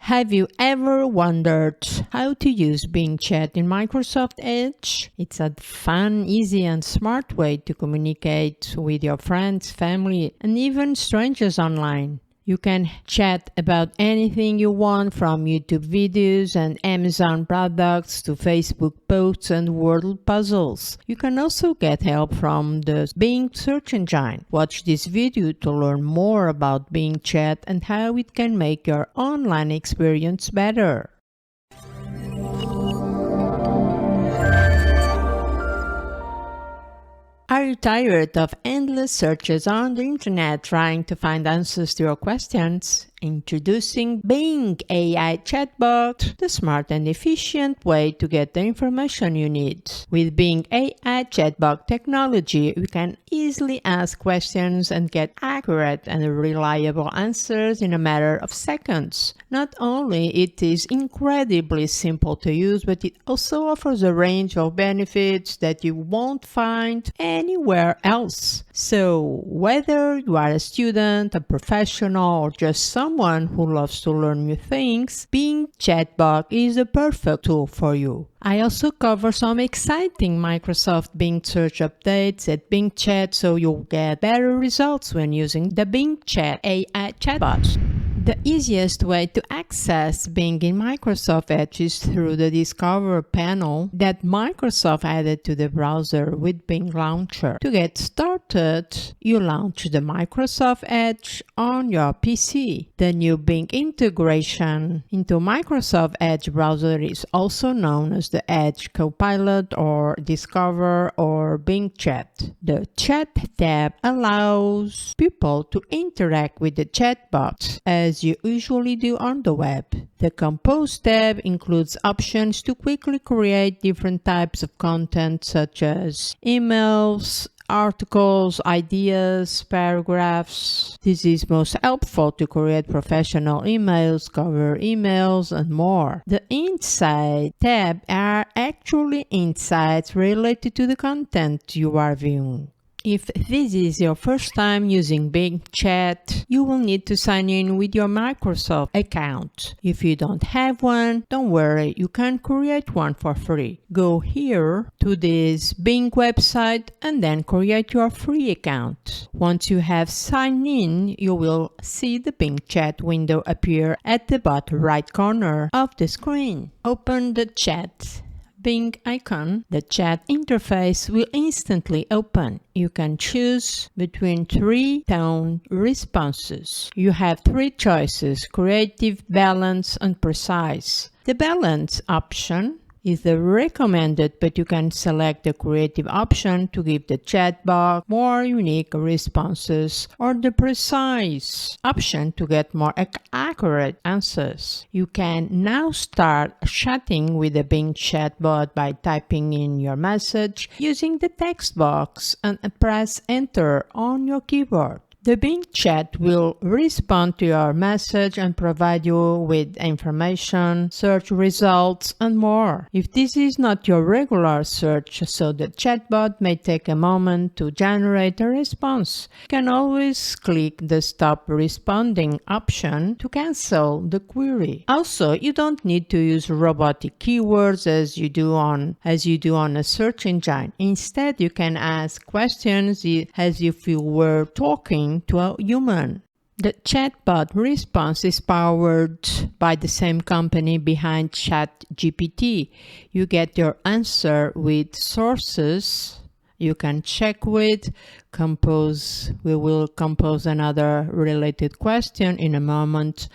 Have you ever wondered how to use Bing Chat in Microsoft Edge? It's a fun, easy, and smart way to communicate with your friends, family, and even strangers online. You can chat about anything you want, from YouTube videos and Amazon products to Facebook posts and word puzzles. You can also get help from the Bing search engine. Watch this video to learn more about Bing Chat and how it can make your online experience better. Are you tired of endless searches on the internet trying to find answers to your questions? Introducing Bing AI Chatbot, the smart and efficient way to get the information you need. With Bing AI Chatbot technology, we can easily ask questions and get accurate and reliable answers in a matter of seconds. Not only it is incredibly simple to use, but it also offers a range of benefits that you won't find anywhere else. So, whether you are a student, a professional, or just someone who loves to learn new things, Bing Chatbot is the perfect tool for you. I also cover some exciting Microsoft Bing search updates at Bing Chat, so you'll get better results when using the Bing Chat AI chatbot. The easiest way to access Bing in Microsoft Edge is through the Discover panel that Microsoft added to the browser with Bing Launcher. To get started, you launch the Microsoft Edge on your PC. The new Bing integration into Microsoft Edge browser is also known as the Edge Copilot or Discover or Bing Chat. The Chat tab allows people to interact with the chatbot as you usually do on the web. The Compose tab includes options to quickly create different types of content such as emails, articles, ideas, paragraphs. This is most helpful to create professional emails, cover emails, and more. The Insight tab are actually insights related to the content you are viewing. If this is your first time using Bing Chat, you will need to sign in with your Microsoft account. If you don't have one, don't worry, you can create one for free. Go here to this Bing website and then create your free account. Once you have signed in, you will see the Bing Chat window appear at the bottom right corner of the screen. Open the chat Bing icon. The chat interface will instantly open. You can choose between 3 tone responses. You have 3 choices: creative, balanced, and precise. The balance option is the recommended, but you can select the creative option to give the chatbot more unique responses, or the precise option to get more accurate answers. You can now start chatting with the Bing chatbot by typing in your message using the text box and press enter on your keyboard. The Bing Chat will respond to your message and provide you with information, search results, and more. If this is not your regular search, so the chatbot may take a moment to generate a response. You can always click the Stop Responding option to cancel the query. Also, you don't need to use robotic keywords as you do on a search engine. Instead, you can ask questions as if you were talking to a human. The chatbot response is powered by the same company behind ChatGPT. You get your answer with sources you can check with. We will compose another related question in a moment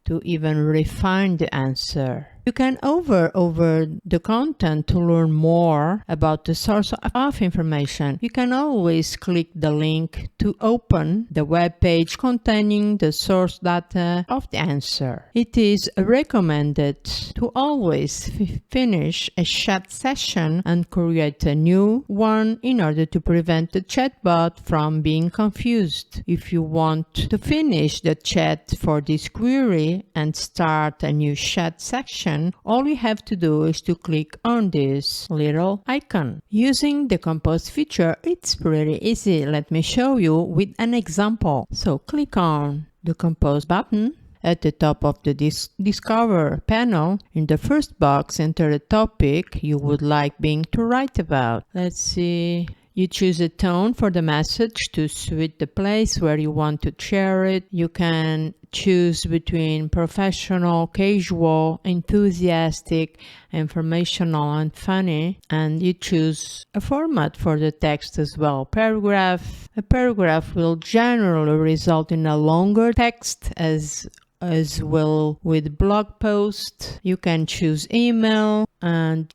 to even refine the answer. You can hover over the content to learn more about the source of information. You can always click the link to open the web page containing the source data of the answer. It is recommended to always finish a chat session and create a new one in order to prevent the chatbot from being confused. If you want to finish the chat for this query and start a new chat section, all you have to do is to click on this little icon. Using the Compose feature, it's pretty easy. Let me show you with an example. So click on the Compose button At the top of the Discover panel, in the first box, enter a topic you would like Bing to write about. Let's see. You choose a tone for the message to suit the place where you want to share it. You can choose between professional, casual, enthusiastic, informational, and funny. And you choose a format for the text as well. Paragraph. A paragraph will generally result in a longer text as well with blog post. You can choose email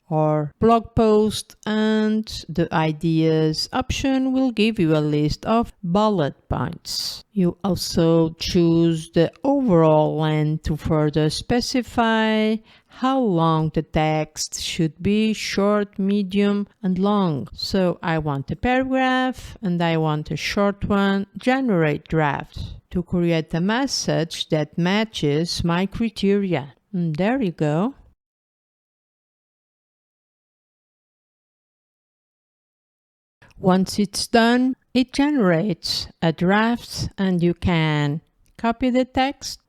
or blog post, and the ideas option will give you a list of bullet points. You also choose the overall length to further specify how long the text should be: short, medium, and long. So I want a paragraph and I want a short one. Generate draft to create a message that matches my criteria. And there you go. Once it's done, it generates a draft, and you can copy the text,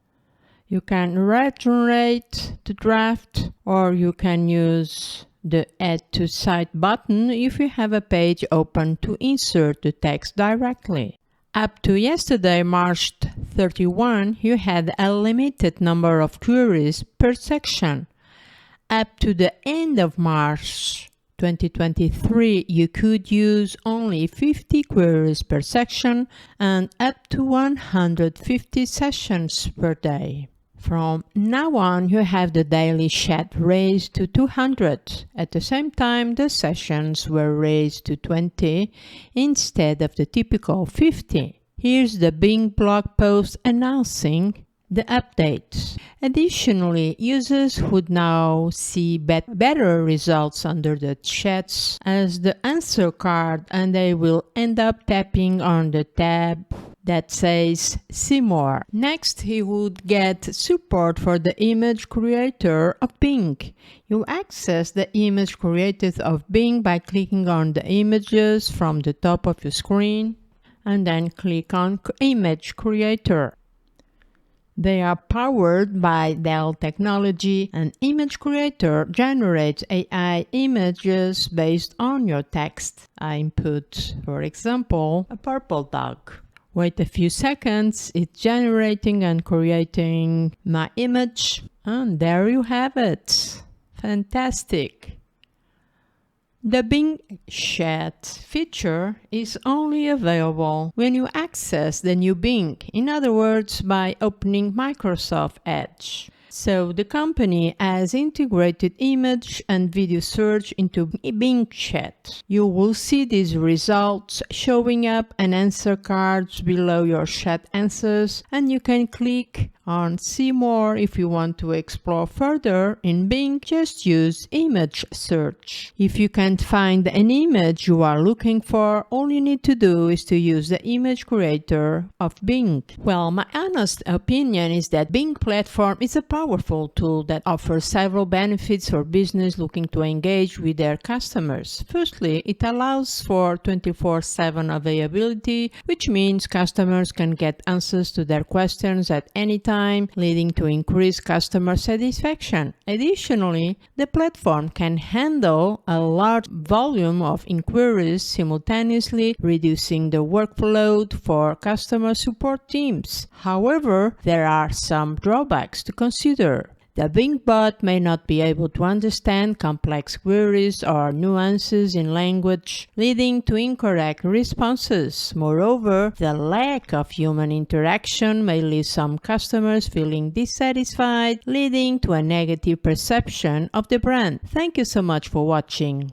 you can regenerate the draft, or you can use the Add to Site button if you have a page open to insert the text directly. Up to yesterday, March 31, you had a limited number of queries per section. Up to the end of March 2023, you could use only 50 queries per section and up to 150 sessions per day. From now on, you have the daily chat raised to 200. At the same time, the sessions were raised to 20 instead of the typical 50. Here's the Bing blog post announcing the updates. Additionally, users would now see better results under the chats as the answer card, and they will end up tapping on the tab that says See More. Next, he would get support for the image creator of Bing. You access the image created of Bing by clicking on the images from the top of your screen and then click on Image Creator. They are powered by Dell technology, and Image Creator generates AI images based on your text. I input, for example, a purple dog. Wait a few seconds, it's generating and creating my image, and there you have it. Fantastic! The Bing Chat feature is only available when you access the new Bing, in other words, by opening Microsoft Edge. So the company has integrated image and video search into Bing Chat. You will see these results showing up and answer cards below your chat answers, and you can click on See More if you want to explore further. In Bing, just use image search. If you can't find an image you are looking for, all you need to do is to use the image creator of Bing. Well, my honest opinion is that Bing platform is a powerful tool that offers several benefits for business looking to engage with their customers. Firstly, it allows for 24/7 availability, which means customers can get answers to their questions at any time, leading to increased customer satisfaction. Additionally, the platform can handle a large volume of inquiries simultaneously, reducing the workload for customer support teams. However, there are some drawbacks to consider. The Bing bot may not be able to understand complex queries or nuances in language, leading to incorrect responses. Moreover, the lack of human interaction may leave some customers feeling dissatisfied, leading to a negative perception of the brand. Thank you so much for watching.